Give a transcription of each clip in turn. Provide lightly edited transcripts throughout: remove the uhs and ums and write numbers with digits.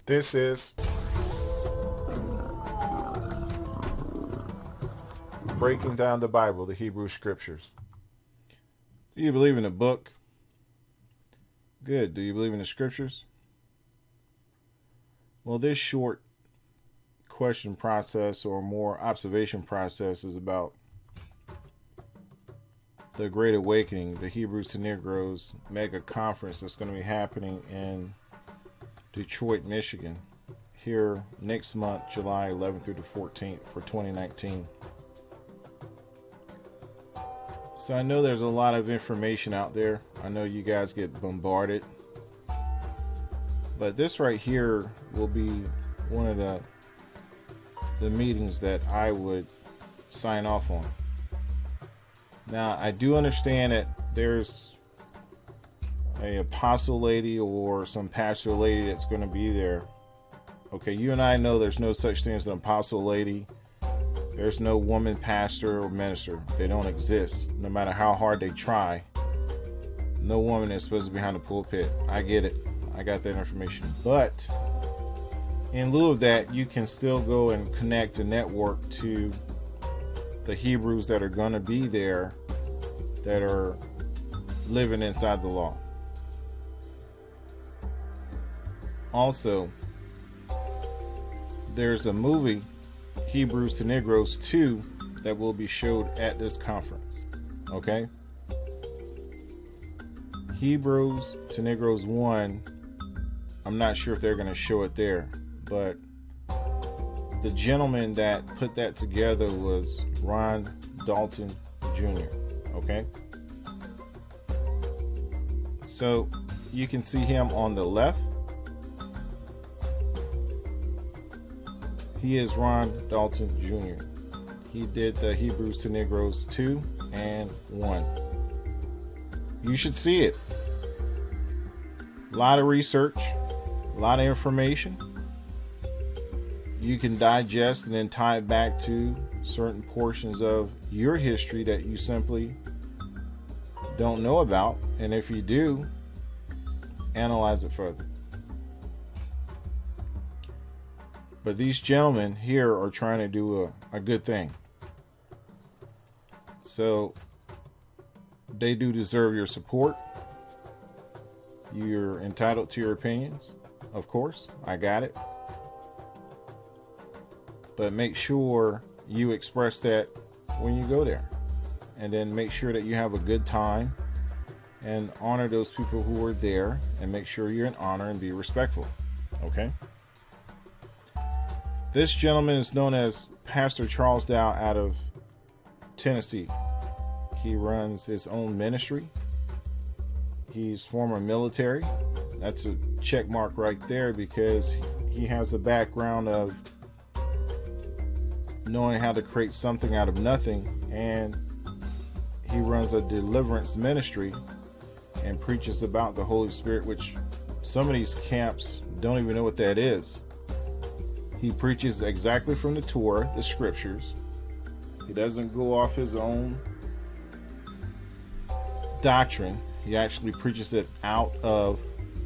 This is breaking down the Bible, the Hebrew Scriptures. Do you believe in the book? Good. Do you believe in the Scriptures? Well, this short question process or more observation process is about the Great Awakening, the Hebrews to Negroes mega conference that's going to be happening in Detroit, Michigan, here next month, July 11th through the 14th for 2019. So I know there's a lot of information out there. I know you guys get bombarded. But this right here will be one of the meetings that I would sign off on. Now, I do understand that there's a apostle lady or some pastor lady that's going to be there. Okay, you and I know there's no such thing as an apostle lady. There's no woman pastor or minister. They don't exist. No matter how hard they try, no woman is supposed to be behind the pulpit. I get it. I got that information. But in lieu of that, you can still go and connect and network to the Hebrews that are going to be there, that are living inside the law. Also, there's a movie, Hebrews to Negros 2, that will be showed at this conference. Okay? Hebrews to Negros 1, I'm not sure if they're going to show it there, but the gentleman that put that together was Ron Dalton Jr. Okay? So you can see him on the left. He is Ron Dalton Jr. He did the Hebrews to Negroes 2 and 1. You should see it. A lot of research, a lot of information. You can digest and then tie it back to certain portions of your history that you simply don't know about. And if you do, analyze it further. But these gentlemen here are trying to do a good thing. So they do deserve your support. You're entitled to your opinions, of course. I got it. But make sure you express that when you go there. And then make sure that you have a good time and honor those people who are there, and make sure you're in honor and be respectful. Okay? This gentleman is known as Pastor Charles Dowell out of Tennessee. He runs his own ministry. He's former military. That's a check mark right there, because he has a background of knowing how to create something out of nothing, and he runs a deliverance ministry and preaches about the Holy Spirit, which some of these camps don't even know what that is. He preaches exactly from the Torah, the scriptures. He doesn't go off his own doctrine. He actually preaches it out of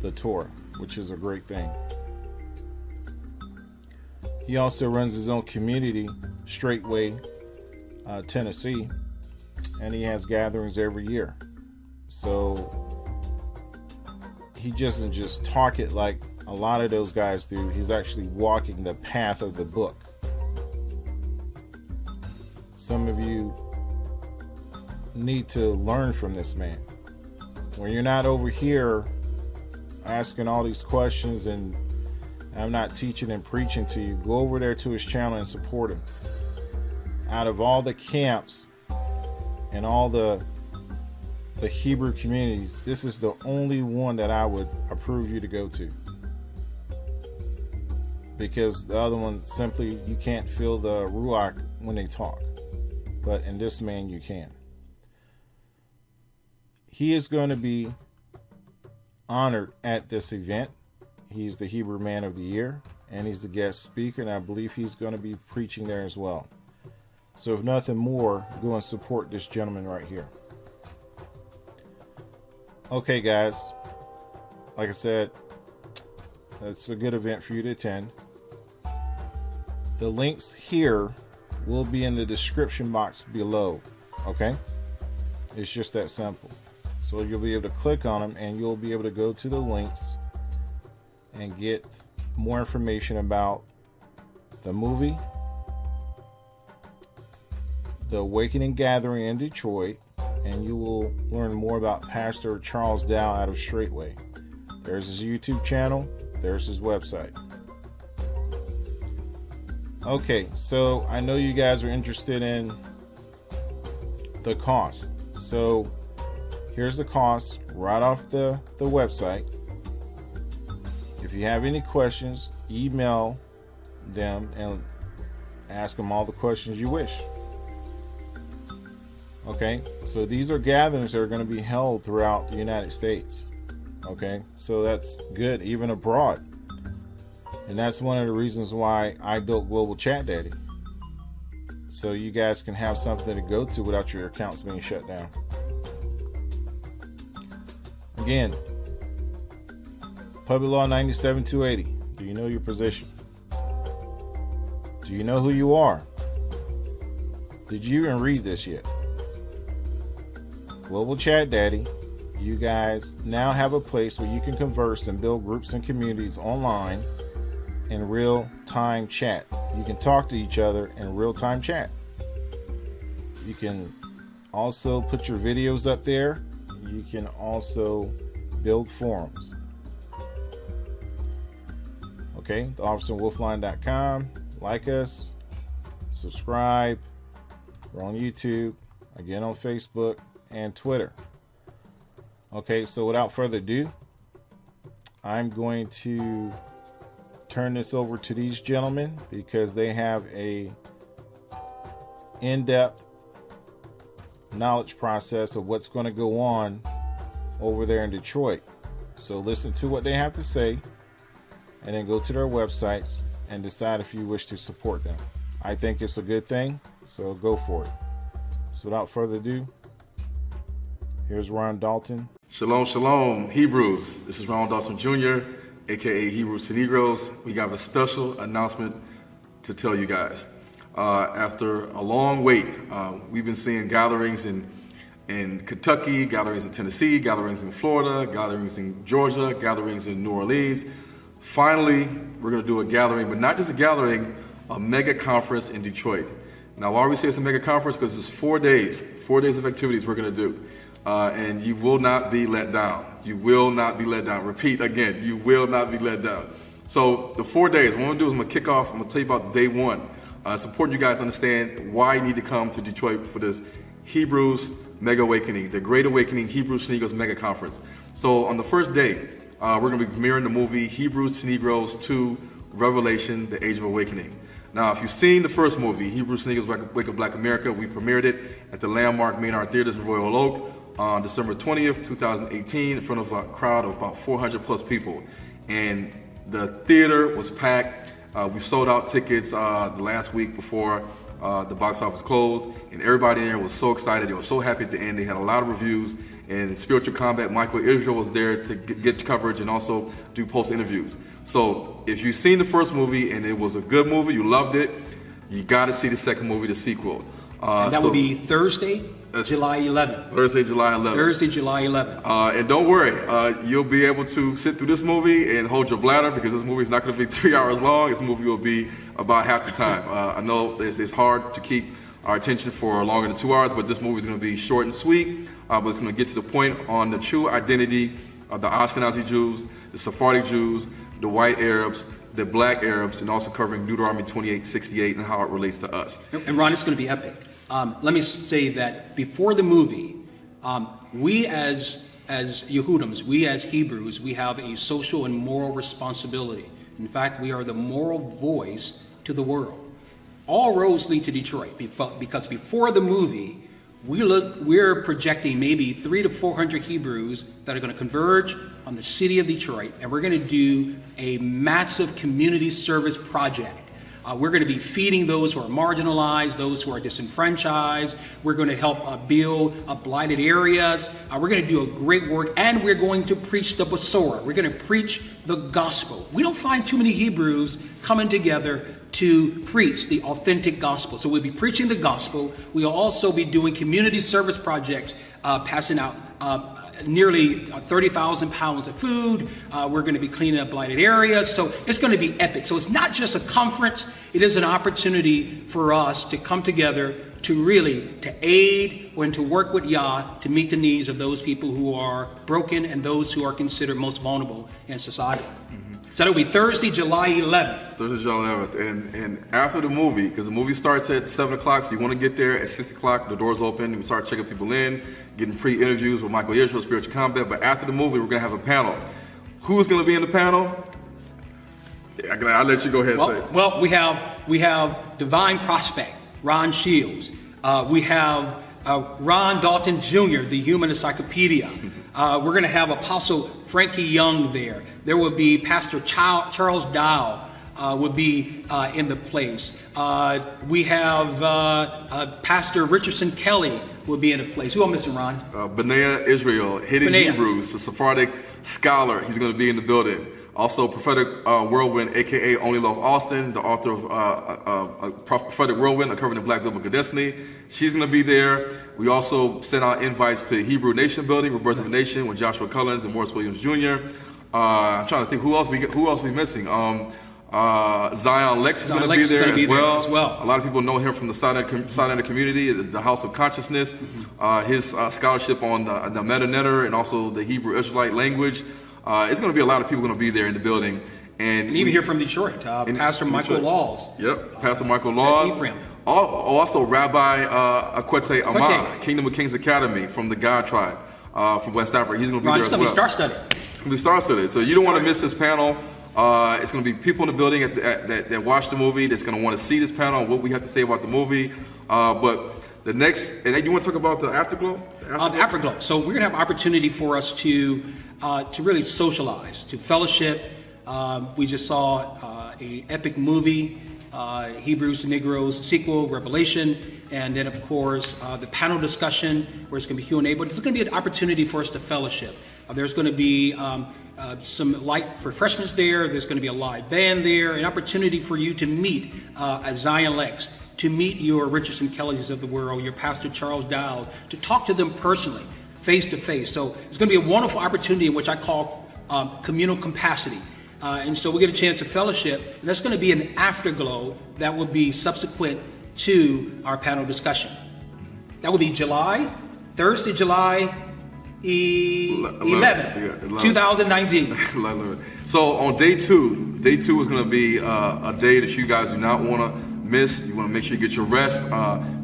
the Torah, which is a great thing. He also runs his own community, Straightway, Tennessee, and he has gatherings every year. So he doesn't just talk it like a lot of those guys do. He's actually walking the path of the book. Some of you need to learn from this man. When you're not over here asking all these questions and I'm not teaching and preaching to you, go over there to his channel and support him. Out of all the camps and all the Hebrew communities, this is the only one that I would approve you to go to. Because the other one, simply, you can't feel the Ruach when they talk. But in this man, you can. He is going to be honored at this event. He's the Hebrew Man of the Year, and he's the guest speaker, and I believe he's going to be preaching there as well. So if nothing more, go and support this gentleman right here. Okay, guys. Like I said, It's a good event for you to attend. The links here will be in the description box below. Okay? It's just that simple. So you'll be able to click on them and you'll be able to go to the links and get more information about the movie, the Awakening Gathering in Detroit, and you will learn more about Pastor Charles Dowell out of Straightway. There's his YouTube channel, there's his website. Okay, so I know you guys are interested in the cost. So here's the cost right off the website. If you have any questions, email them and ask them all the questions you wish. Okay, so these are gatherings that are going to be held throughout the United States. Okay, so that's good, even abroad. And that's one of the reasons why I built Global Chat Daddy. So you guys can have something to go to without your accounts being shut down. Again, Public Law 97-280. Do you know your position? Do you know who you are? Did you even read this yet? Global Chat Daddy, you guys now have a place where you can converse and build groups and communities online in real-time chat. You can talk to each other in real-time chat. You can also put your videos up there. You can also build forums. Okay, theofficerwolfline.com. Like us, subscribe. We're on YouTube, again on Facebook and Twitter. Okay, so without further ado, I'm going to turn this over to these gentlemen because they have a in-depth knowledge process of what's going to go on over there in Detroit. So listen to what they have to say and then go to their websites and decide if you wish to support them. I think it's a good thing, so go for it. So without further ado, here's Ron Dalton. Shalom, shalom, Hebrews. This is Ron Dalton Jr., aka Hebrews to Negros. We got a special announcement to tell you guys. After a long wait, we've been seeing gatherings in Kentucky, gatherings in Tennessee, gatherings in Florida, gatherings in Georgia, gatherings in New Orleans. Finally, we're going to do a gathering, but not just a gathering, a mega conference in Detroit. Now, why we say it's a mega conference? Because it's 4 days of activities we're going to do. And you will not be let down. You will not be let down. Repeat again, you will not be let down. So the 4 days, what I'm going to do is I'm going to kick off, I'm going to tell you about day one. It's important you guys understand why you need to come to Detroit for this Hebrews Mega Awakening, the Great Awakening Hebrews to Negros Mega Conference. So on the first day, we're going to be premiering the movie Hebrews to Negros 2, Revelation, the Age of Awakening. Now, if you've seen the first movie, Hebrews to Negros Wake Up Black America, we premiered it at the landmark Maynard Theaters in Royal Oak on December 20th, 2018, in front of a crowd of about 400 plus people. And the theater was packed. We sold out tickets the last week before the box office closed, and everybody in there was so excited. They were so happy at the end. They had a lot of reviews. And in Spiritual Combat, Michael Israel was there to get coverage and also do post interviews. So if you've seen the first movie and it was a good movie, you loved it, you got to see the second movie, the sequel. And that will be Thursday, July 11th. Thursday, July 11th. Thursday, July 11th. And don't worry, you'll be able to sit through this movie and hold your bladder because this movie is not going to be 3 hours long. This movie will be about half the time. I know it's hard to keep our attention for longer than 2 hours, but this movie is going to be short and sweet, but it's going to get to the point on the true identity of the Ashkenazi Jews, the Sephardic Jews, the white Arabs, the black Arabs, and also covering Deuteronomy 28:68 and how it relates to us. And Ron, it's going to be epic. Let me say that before the movie, we as Yehudims, we as Hebrews, we have a social and moral responsibility. In fact, we are the moral voice to the world. All roads lead to Detroit because before the movie, we're projecting maybe 300 to 400 Hebrews that are going to converge on the city of Detroit, and we're going to do a massive community service project. We're going to be feeding those who are marginalized, those who are disenfranchised. We're going to help build blighted areas. We're going to do a great work, and we're going to preach the Besorah. We're going to preach the gospel. We don't find too many Hebrews coming together to preach the authentic gospel. So we'll be preaching the gospel. We'll also be doing community service projects, passing out nearly 30,000 pounds of food. We're going to be cleaning up blighted areas. So it's going to be epic. So it's not just a conference. It is an opportunity for us to come together to aid and to work with Yah to meet the needs of those people who are broken and those who are considered most vulnerable in society. So that'll be Thursday, July 11th. Thursday, July 11th. And after the movie, because the movie starts at 7 o'clock, so you want to get there at 6 o'clock, the doors open, and we start checking people in, getting pre-interviews with Michael Israel, Spiritual Combat. But after the movie, we're going to have a panel. Who's going to be in the panel? I'll let you go ahead and say. Well, we have Divine Prospect, Ron Shields. We have Ron Dalton Jr., the Human Encyclopedia. We're going to have Apostle Frankie Young there. There will be Pastor Charles Dowell will be in the place. We have Pastor Richardson Kelly will be in the place. Who am I missing, Ron? Benaiah Israel, Hidden Hebrews, the Sephardic scholar. He's going to be in the building. Also, Prophetic Whirlwind, a.k.a. Only Love Austin, the author of Prophetic Whirlwind, Uncovering the Black Biblical Destiny. She's going to be there. We also sent out invites to Hebrew Nation Building, Rebirth of a Nation, with Joshua Cullens and Morris Williams Jr. I'm trying to think who else we missing. Zion Lex is going to be there as well. A lot of people know him from the Silent community, the House of Consciousness. His scholarship on the Meta-Netter and also the Hebrew Israelite language. It's going to be a lot of people going to be there in the building. And even here from Detroit, Pastor Michael Laws. Yep, Pastor Michael Laws. Also, Rabbi Akwete Amah, Kingdom of Kings Academy from the God Tribe from West Africa. He's going to be there as well. It's going to be star-studded. It's going to be star-studded. So you don't want to miss this panel. It's going to be people in the building that watch the movie that's going to want to see this panel and what we have to say about the movie. But the next, and then you want to talk about the Afterglow? The Afterglow. So we're going to have opportunity for us to really socialize, to fellowship. We just saw an epic movie, Hebrews to Negros sequel, Revelation, and then of course the panel discussion where it's going to be Q&A. But it's going to be an opportunity for us to fellowship. There's going to be some light refreshments there. There's going to be a live band there, an opportunity for you to meet a Zion Lex, to meet your Richardson Kellys of the world, your Pastor Charles Dowell, to talk to them personally, face to face. So it's going to be a wonderful opportunity in which I call communal capacity. And so we get a chance to fellowship, and that's going to be an afterglow that will be subsequent to our panel discussion. That will be Thursday, July 11, 2019. So on day two is going to be a day that you guys do not want to miss. You want to make sure you get your rest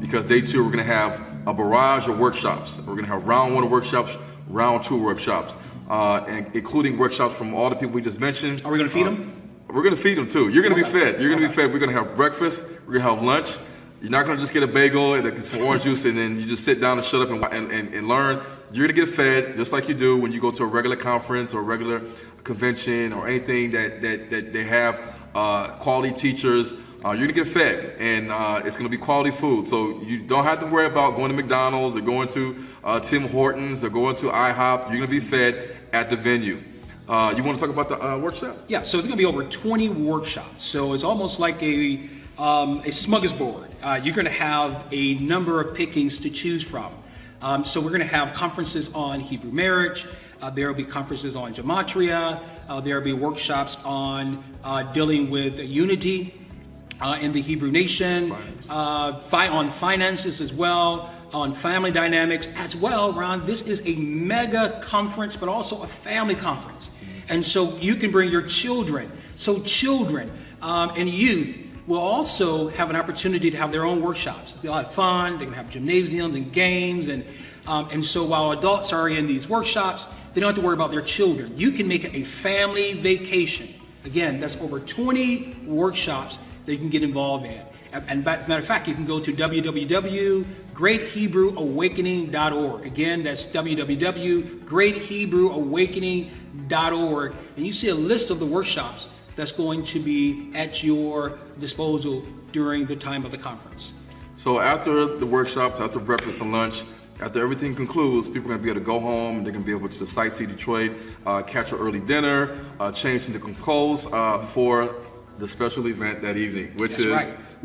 because day two we're going to have a barrage of workshops. We're going to have round 1 workshops, round 2 workshops, and including workshops from all the people we just mentioned. Are we going to feed them? We're going to feed them too. You're going to be fed. You're going to be fed. We're going to have breakfast. We're going to have lunch. You're not going to just get a bagel and some orange juice and then you just sit down and shut up and learn. You're going to get fed just like you do when you go to a regular conference or a regular convention or anything that they have quality teachers. You're going to get fed, and it's going to be quality food. So you don't have to worry about going to McDonald's or going to Tim Hortons or going to IHOP. You're going to be fed at the venue. You want to talk about the workshops? Yeah, so it's going to be over 20 workshops. So it's almost like a smorgasbord. You're going to have a number of pickings to choose from. So we're going to have conferences on Hebrew marriage. There will be conferences on gematria. There will be workshops on dealing with unity in the Hebrew nation, on finances as well, on family dynamics as well. Ron, this is a mega conference, but also a family conference. And so you can bring your children. So children and youth will also have an opportunity to have their own workshops. It's a lot of fun. They can have gymnasiums and games. And so while adults are in these workshops, they don't have to worry about their children. You can make it a family vacation. Again, that's over 20 workshops that you can get involved in. And as a matter of fact, you can go to www.greathebrewawakening.org. Again, that's www.greathebrewawakening.org. And you see a list of the workshops that's going to be at your disposal during the time of the conference? So after the workshops, after breakfast and lunch, after everything concludes, people are going to be able to go home. They're going to be able to sightsee Detroit, catch an early dinner, change into clothes for the special event that evening, which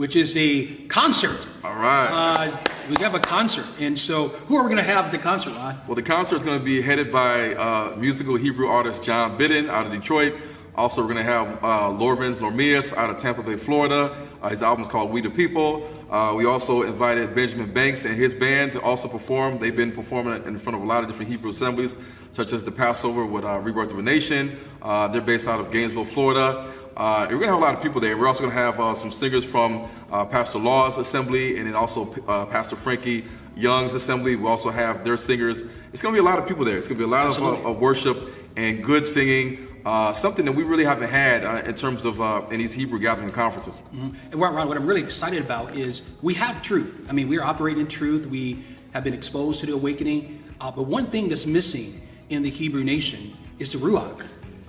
which is a concert. All right. We have a concert. And so who are we going to have at the concert, Ron? Well, the concert is going to be headed by musical Hebrew artist John Bidden out of Detroit. Also, we're going to have Lorvins Lormias out of Tampa Bay, Florida. His album is called We the People. We also invited Benjamin Banks and his band to also perform. They've been performing in front of a lot of different Hebrew assemblies, such as the Passover with Rebirth of a Nation. They're based out of Gainesville, Florida. We're going to have a lot of people there. We're also going to have some singers from Pastor Law's assembly, and then also Pastor Frankie Young's assembly. We also have their singers. It's going to be a lot of people there. It's going to be a lot of worship and good singing. Something that we really haven't had in terms of in these Hebrew gathering conferences. Mm-hmm. And Ron, what I'm really excited about is we have truth. I mean, we're operating in truth. We have been exposed to the awakening. But one thing that's missing in the Hebrew nation is the Ruach.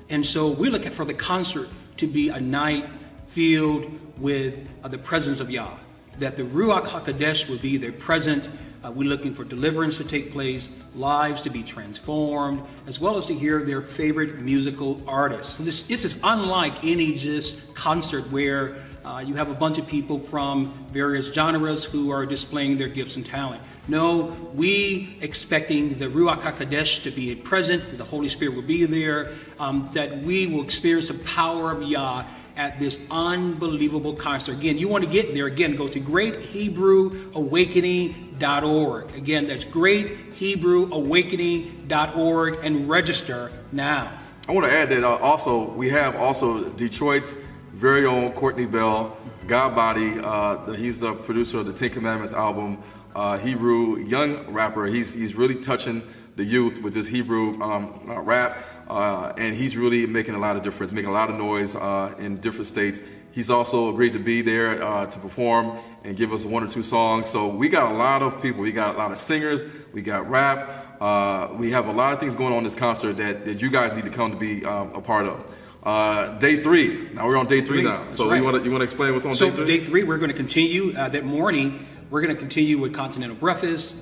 And so we're looking for the concert to be a night filled with the presence of Yah. That the Ruach HaKodesh will be there present. We're looking for deliverance to take place, lives to be transformed, as well as to hear their favorite musical artists. So this is unlike any just concert where you have a bunch of people from various genres who are displaying their gifts and talent. No, we expecting the Ruach HaKodesh to be present, that the Holy Spirit will be there, that we will experience the power of Yah at this unbelievable concert. Again, you want to get there, again, go to greathebrewawakening.org. Again, that's greathebrewawakening.org and register now. I want to add that also we have also Detroit's very own Courtney Bell, God Body. He's the producer of the Ten Commandments album. Hebrew young rapper. He's really touching the youth with this Hebrew rap, and he's really making a lot of difference, making a lot of noise in different states. He's also agreed to be there to perform and give us 1 or 2 songs. So we got a lot of people. We got a lot of singers. We got rap. We have a lot of things going on in this concert that you guys need to come to be a part of. Day 3. Now we're on day 3 now. That's so right. you want to explain what's on so day 3? Day 3, we're going to continue that morning. We're going to continue with continental breakfast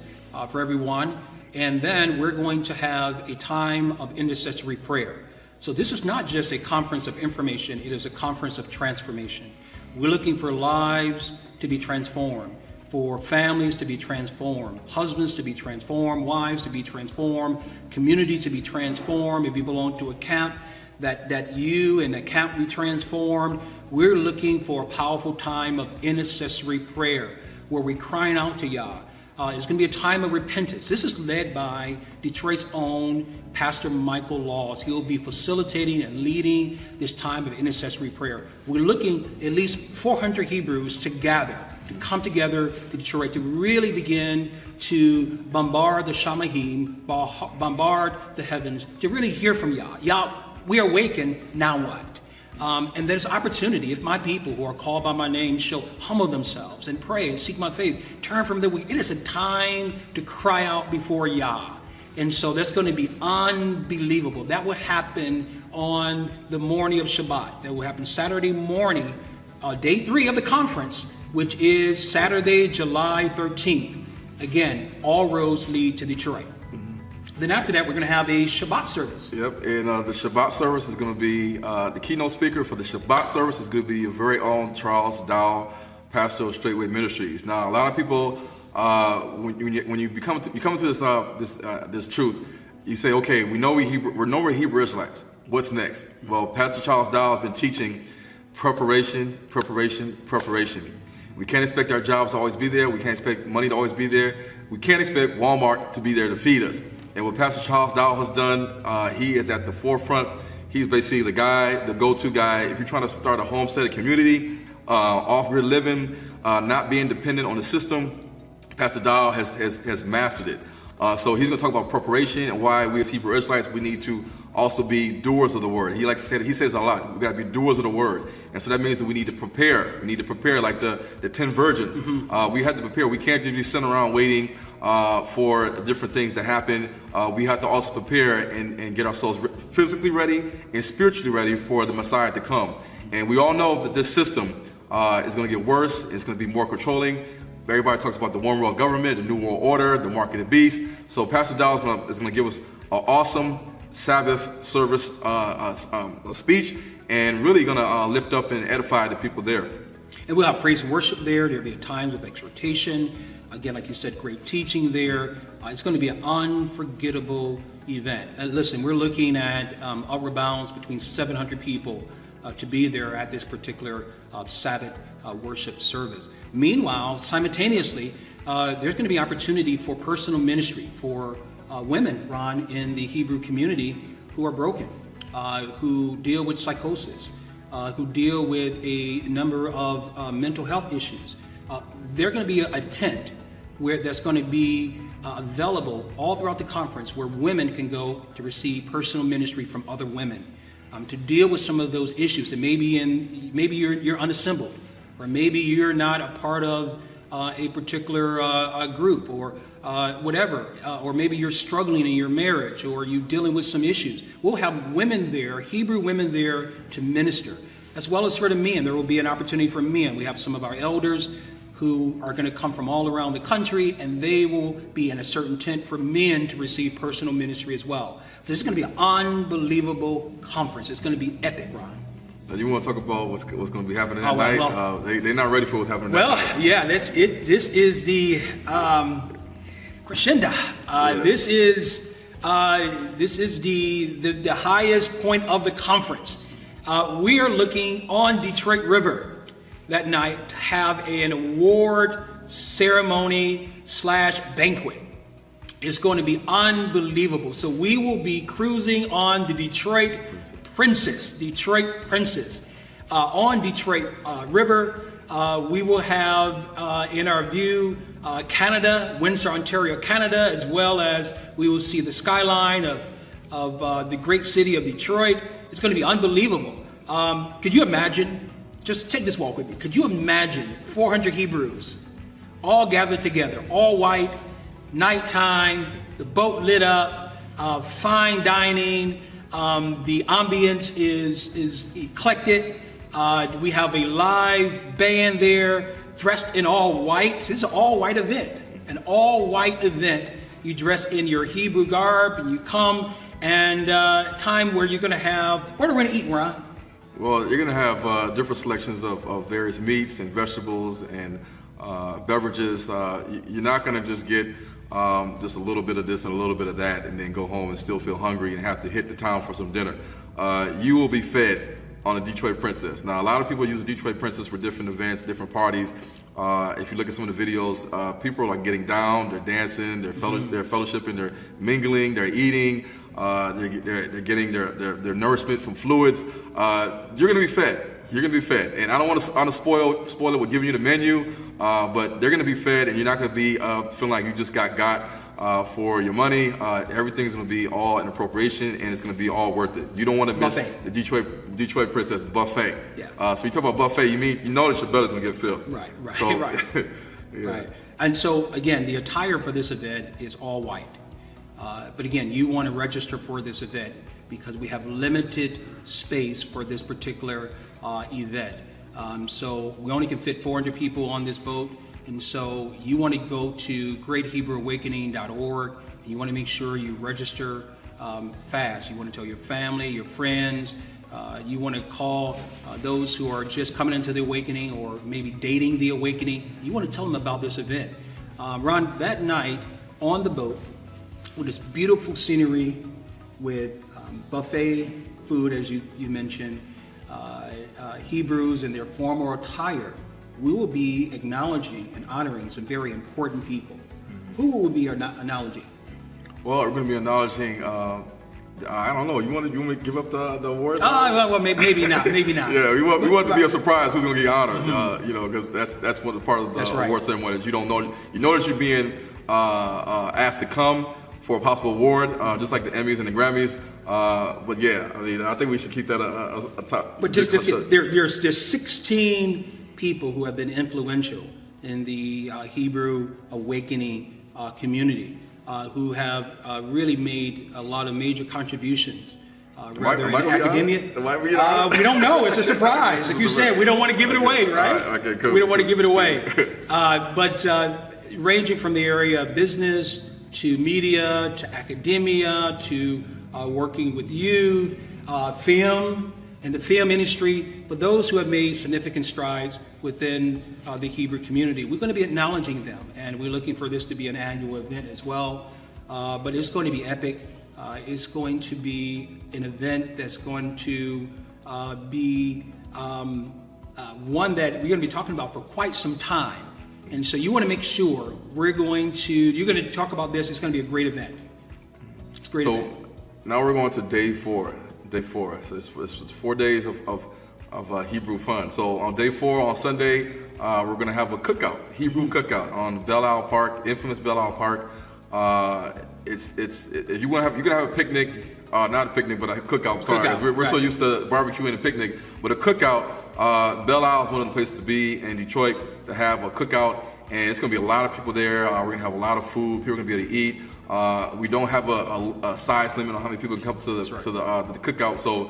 for everyone. And then we're going to have a time of intercessory prayer. So this is not just a conference of information, it is a conference of transformation. We're looking for lives to be transformed, for families to be transformed, husbands to be transformed, wives to be transformed, community to be transformed. If you belong to a camp, that you and the camp be transformed. We're looking for a powerful time of intercessory prayer where we're crying out to Yah. It's going to be a time of repentance. This is led by Detroit's own Pastor Michael Laws. He'll be facilitating and leading this time of intercessory prayer. We're looking at least 400 Hebrews to gather, to come together to Detroit, to really begin to bombard the Shamahim, bombard the heavens, to really hear from Yah. Yah, we are awakened, now what? And there's opportunity if my people who are called by my name shall humble themselves and pray and seek my face, turn from their wicked. It is a time to cry out before Yah. And so that's going to be unbelievable. That will happen on the morning of Shabbat. That will happen Saturday morning, day 3 of the conference, which is Saturday, July 13th. Again, all roads lead to Detroit. Then after that, we're going to have a Shabbat service. Yep, and the Shabbat service is going to be, the keynote speaker for the Shabbat service is going to be your very own Charles Dowell, pastor of Straightway Ministries. Now, a lot of people, when you come to this truth, you say, okay, we know we're Hebrew Israelites. What's next? Well, Pastor Charles Dowell has been teaching preparation. We can't expect our jobs to always be there. We can't expect money to always be there. We can't expect Walmart to be there to feed us. And what Pastor Charles Dowell has done, he is at the forefront. He's basically the guy, the go-to guy. If you're trying to start a homestead community, off-grid living, not being dependent on the system, Pastor Dowell has mastered it. So he's going to talk about preparation and why we as Hebrew Israelites, we need to also be doers of the word. He says a lot. We got to be doers of the word. And so that means that we need to prepare. We need to prepare like the 10 virgins. Mm-hmm. We have to prepare. We can't just be sitting around waiting for different things to happen. We have to also prepare and get ourselves physically ready and spiritually ready for the Messiah to come. And we all know that this system is going to get worse. It's going to be more controlling. Everybody talks about the one world government, the new world order, the mark of the beast. So Pastor Dowell is going to give us an awesome Sabbath service speech, and really going to lift up and edify the people there. And we'll have praise and worship there. There'll be times of exhortation. Again, like you said, great teaching there. It's going to be an unforgettable event. Listen, we're looking at upward bounds between 700 people to be there at this particular Sabbath worship service. Meanwhile, simultaneously, there's going to be opportunity for personal ministry for women, Ron, in the Hebrew community who are broken, who deal with psychosis, who deal with a number of mental health issues. There's going to be a tent where that's going to be available all throughout the conference, where women can go to receive personal ministry from other women, to deal with some of those issues that maybe you're unassembled, or maybe you're not a part of a particular group, or whatever, or maybe you're struggling in your marriage, or you're dealing with some issues. We'll have women there, Hebrew women there, to minister, as well as for the men. There will be an opportunity for men. We have some of our elders who are going to come from all around the country, and they will be in a certain tent for men to receive personal ministry as well. So this is going to be an unbelievable conference. It's going to be epic, Ron. Now, you want to talk about what's going to be happening that night? Well, they're not ready for what's happening that night. Well, yeah, that's it. This is the crescendo. This is the highest point of the conference. We are looking on Detroit River that night to have an award ceremony / banquet. It's going to be unbelievable. So we will be cruising on the Detroit Princess, on Detroit River. We will have in our view Canada, Windsor, Ontario, Canada, as well as we will see the skyline of the great city of Detroit. It's going to be unbelievable. Could you imagine? Just take this walk with me. Could you imagine 400 Hebrews all gathered together, all white, nighttime, the boat lit up, fine dining, the ambience is eclectic. We have a live band there dressed in all white. This is an all white event. An all white event. You dress in your Hebrew garb and you come, and time where you're going to have, what are we going to eat, Ron? Well, you're going to have different selections of various meats and vegetables and beverages. You're not going to just get just a little bit of this and a little bit of that and then go home and still feel hungry and have to hit the town for some dinner. You will be fed on a Detroit Princess. Now, a lot of people use the Detroit Princess for different events, different parties. If you look at some of the videos, people are getting down, they're dancing, they're fellowshipping, they're mingling, they're eating, they're getting their nourishment from fluids. You're going to be fed. You're going to be fed. And I don't want to spoil it with giving you the menu, but they're going to be fed, and you're not going to be feeling like you just got for your money. Everything's going to be all an appropriation, and it's going to be all worth it. You don't want to miss the Detroit Princess buffet. Yeah. So you talk about buffet, you know that your belly's going to get filled. Right. So, right. Yeah. Right. And so, again, the attire for this event is all white. But again, you want to register for this event because we have limited space for this particular event. So we only can fit 400 people on this boat. And so you want to go to greathebrewawakening.org, and you want to make sure you register fast. You want to tell your family, your friends. You want to call those who are just coming into the awakening or maybe dating the awakening. You want to tell them about this event. Ron, that night on the boat, with this beautiful scenery, with buffet food, as you mentioned, Hebrews in their formal attire, we will be acknowledging and honoring some very important people. Mm-hmm. Who will we be acknowledging? Well, we're going to be acknowledging, I don't know, you want to give up the award? Well, maybe not. Yeah, we want it to be a surprise who's going to get honored, because that's what the part of the award ceremony is. You don't know, you know that you're being asked to come for a possible award, just like the Emmys and the Grammys. But yeah, I mean, I think we should keep that a top. But there's 16 people who have been influential in the Hebrew awakening community, who have really made a lot of major contributions rather Am I in gonna be on? academia. Am I being on? We don't know. It's a surprise. Like you said, we don't want to give it away, right? Okay, cool. We don't want to give it away. But ranging from the area of business to media to academia to working with youth, film, and the film industry, but those who have made significant strides within the Hebrew community. We're going to be acknowledging them, and we're looking for this to be an annual event as well. But it's going to be epic. It's going to be an event that's going to be one that we're going to be talking about for quite some time. And so you want to make sure you're going to talk about this. It's going to be a great event. It's a great event. Now we're going to day four. Day 4. So it's 4 days of Hebrew fun. So on day 4, on Sunday, we're going to have a cookout, Hebrew cookout on Dowell Park, infamous Dowell Park. If you want to have, you're gonna have a picnic, not a picnic, but a cookout. Sorry, Cookout, we're so used to barbecuing and picnic, but a cookout. Belle Isle is one of the places to be in Detroit to have a cookout, and it's gonna be a lot of people there. We're gonna have a lot of food. People are gonna be able to eat. We don't have a size limit on how many people can come to the cookout. So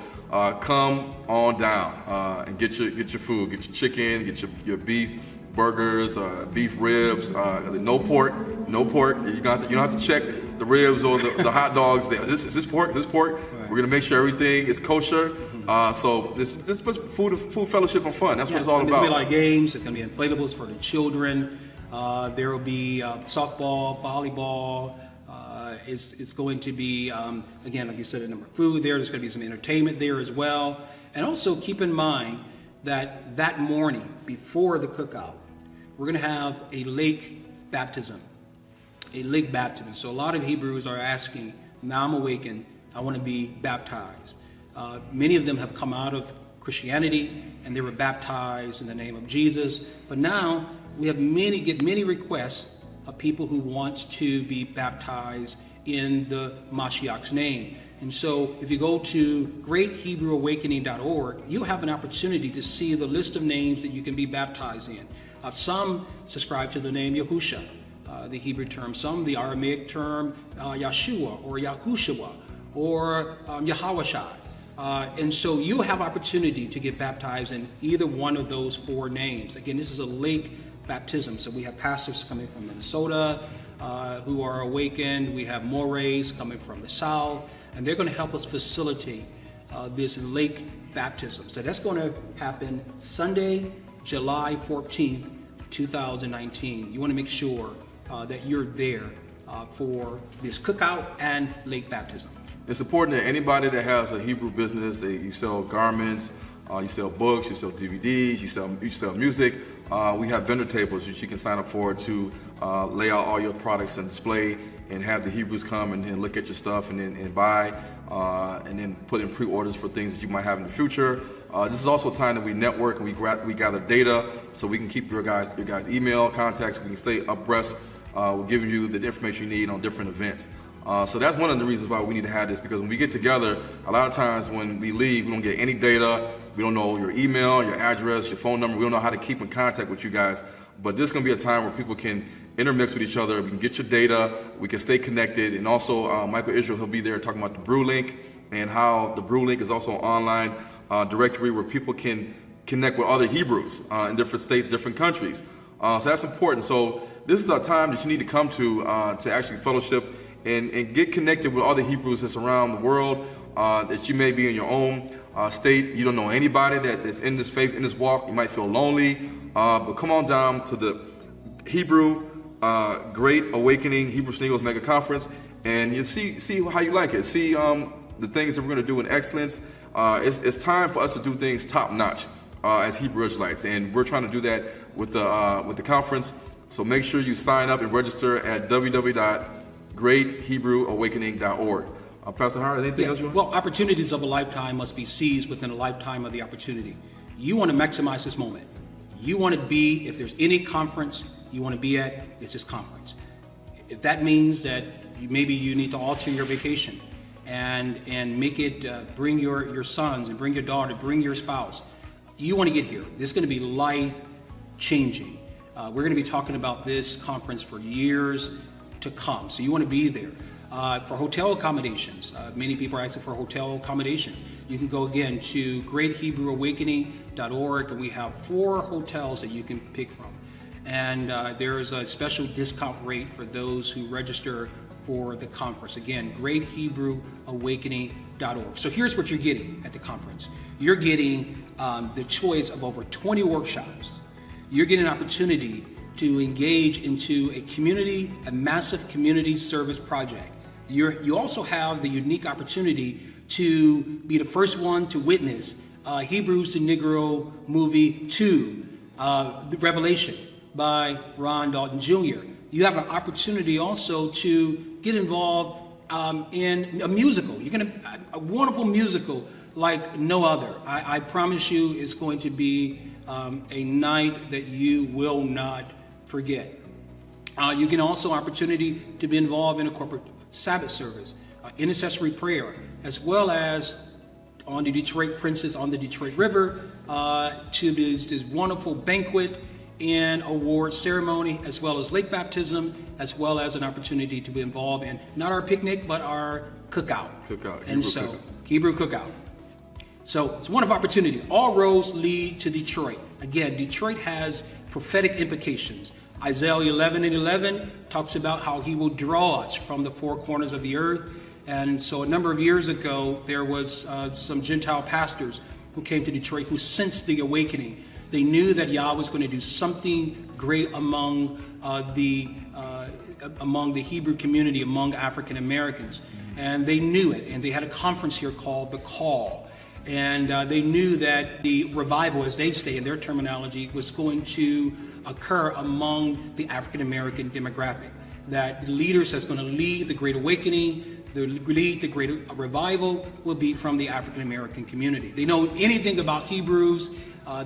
come on down and get your food, get your chicken, get your beef. Burgers, beef ribs, no pork. You don't have to check the ribs or the hot dogs. Is this pork? Right. We're gonna make sure everything is kosher. So this food fellowship and fun. That's what it's all about. There'll be a lot of games. There's gonna be inflatables for the children. There will be softball, volleyball. It's going to be again, like you said, a number of food there. There's going to be some entertainment there as well. And also keep in mind that morning before the cookout, we're going to have a lake baptism. A lake baptism. So a lot of Hebrews are asking, now I'm awakened, I want to be baptized. Many of them have come out of Christianity and they were baptized in the name of Jesus. But now we have many requests of people who want to be baptized in the Mashiach's name. And so if you go to greathebrewawakening.org, you'll have an opportunity to see the list of names that you can be baptized in. Some subscribe to the name Yahusha, the Hebrew term. Some the Aramaic term Yahshua or Yahushua or Yahawashai. And so you have opportunity to get baptized in either one of those 4 names. Again, this is a lake baptism. So we have pastors coming from Minnesota who are awakened. We have Morays coming from the South. And they're going to help us facilitate this lake baptism. So that's going to happen Sunday, July 14th, 2019. You want to make sure that you're there for this cookout and lake baptism. It's important that anybody that has a Hebrew business, you sell garments, you sell books, you sell DVDs, you sell music. We have vendor tables that you can sign up for to lay out all your products and display, and have the Hebrews come and look at your stuff and buy, and then put in pre-orders for things that you might have in the future. This is also a time that we network and we gather data so we can keep your guys' email contacts. We can stay abreast. We're giving you the information you need on different events. So that's one of the reasons why we need to have this, because when we get together, a lot of times when we leave, we don't get any data. We don't know your email, your address, your phone number. We don't know how to keep in contact with you guys. But this is going to be a time where people can intermix with each other. We can get your data. We can stay connected. And also, Michael Israel, he'll be there talking about the Brew Link and how the Brew Link is also an online directory where people can connect with other Hebrews in different states, different countries. So that's important. So this is a time that you need to come to actually fellowship and get connected with other Hebrews that's around the world, that you may be in your own state. You don't know anybody that's in this faith, in this walk. You might feel lonely, but come on down to the Hebrew Great Awakening Hebrew Negros Mega Conference, and you see how you like it. See the things that we're going to do in excellence. It's time for us to do things top notch as Hebrew Israelites, and we're trying to do that with the conference. So make sure you sign up and register at www.greathebrewawakening.org. Pastor Howard, anything else you want? Well, opportunities of a lifetime must be seized within a lifetime of the opportunity. You want to maximize this moment. You want to be, if there's any conference you want to be at, it's this conference. If that means that maybe you need to alter your vacation and make it, bring your sons and bring your daughter, bring your spouse, you want to get here. This is going to be life-changing. We're going to be talking about this conference for years to come. So you want to be there. For hotel accommodations, many people are asking for hotel accommodations. You can go again to greathebrewawakening.org, and we have 4 hotels that you can pick from. And there is a special discount rate for those who register for the conference. Again, greathebrewawakening.org. So here's what you're getting at the conference. You're getting the choice of over 20 workshops. You're getting an opportunity to engage into a massive community service project. You also have the unique opportunity to be the first one to witness Hebrews to Negro movie 2, The Revelation by Ron Dalton Jr. You have an opportunity also to get involved in a musical. You're going to a wonderful musical like no other. I promise you, it's going to be a night that you will not forget. You get also opportunity to be involved in a corporate Sabbath service, intercessory prayer, as well as on the Detroit Princess on the Detroit River, to this wonderful banquet and award ceremony, as well as lake baptism, as well as an opportunity to be involved in not our picnic, but our cookout. Hebrew cookout. So it's a wonderful opportunity. All roads lead to Detroit. Again, Detroit has prophetic implications. Isaiah 11:11 talks about how he will draw us from the 4 corners of the earth. And so a number of years ago, there was some Gentile pastors who came to Detroit who sensed the awakening. They knew that Yah was going to do something great among the Hebrew community, among African Americans. And they knew it. And they had a conference here called The Call. And they knew that the revival, as they say in their terminology, was going to occur among the African American demographic. That the leaders that's going to lead the Great Awakening, the Great Revival, will be from the African American community. They know anything about Hebrews.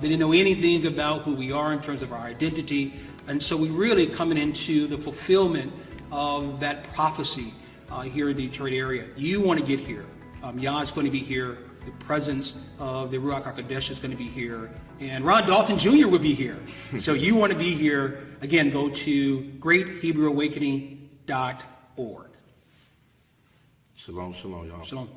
They didn't know anything about who we are in terms of our identity. And so we're really coming into the fulfillment of that prophecy here in the Detroit area. You want to get here. Yah is going to be here. The presence of the Ruach HaKodesh is going to be here. And Ron Dalton Jr. will be here. So you want to be here. Again, go to greathebrewawakening.org. Shalom, shalom, y'all. Shalom.